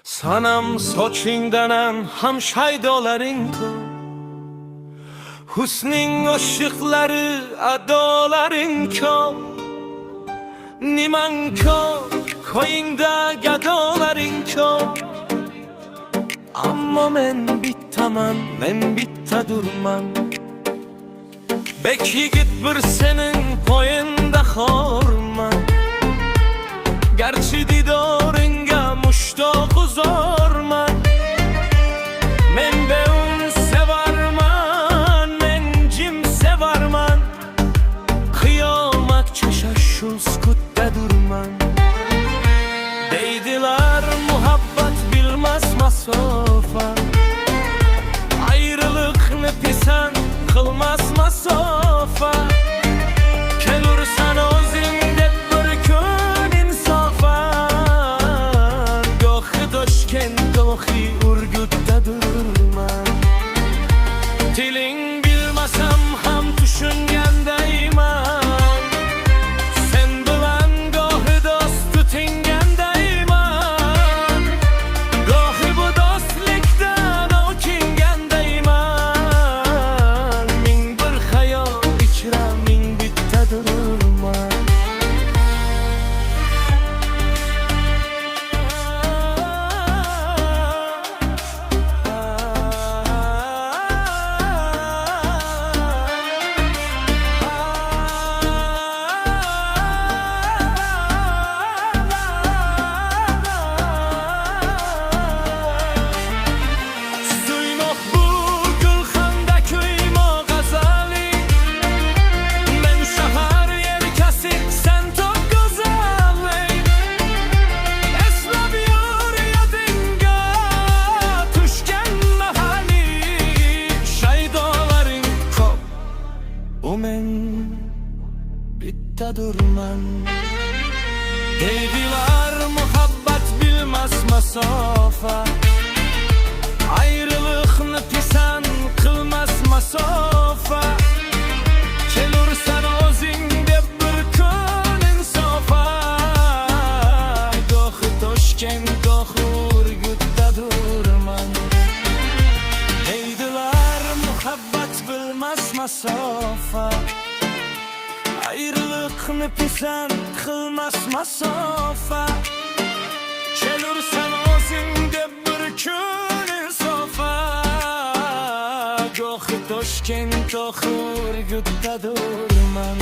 Sanam soçingdanan ham shaydolaring ko'p, husning oshiqlari adolaring ko'p. Nimang ko'p, ko'yingda gadolaring ko'p. Ammo men bittaman, men bittadurman. Bek yigit bir sening poyinda xorman. Garchi didoringga mushtoq uzorman. Men beun sevarman, men jim sevarman. Qiyomatgacha shu sukutda durman. Deydilar muhabbat bilmas masofa, ayrılıkni pisand qilmas masofa. Kelursan o'zing deb bir kun insofa, gohi Toshkent gohi Urgutda durman. Tiling bilmasam ham tushungandayman, sen bilan gohi do'st tutingandayman. Gohi bu do'stlikdan o'kingandayman. Ming bir xayol ichra ming bitta durman. Suymoq bu gulxanda kuymo g'azali, men shahar yelkasi sen tok go'zallik. Eslab yur yodingga tushgan mahali, shaydolaring ko'p, u men bittadurman. Deydilar muhabbat bilmas masofa, ayrılıkni pisand qilmas masofa. Kelursan o'zing deb bir kun insofa, gohi Toshkent gohi Urgutda durman. Deydilar muhabbat bilmas masofa, ayrılıkni pisand qilmas masofa. Kelursan o'zing deb bir kun insofa, gohi Toshkent gohi Urgutda durman.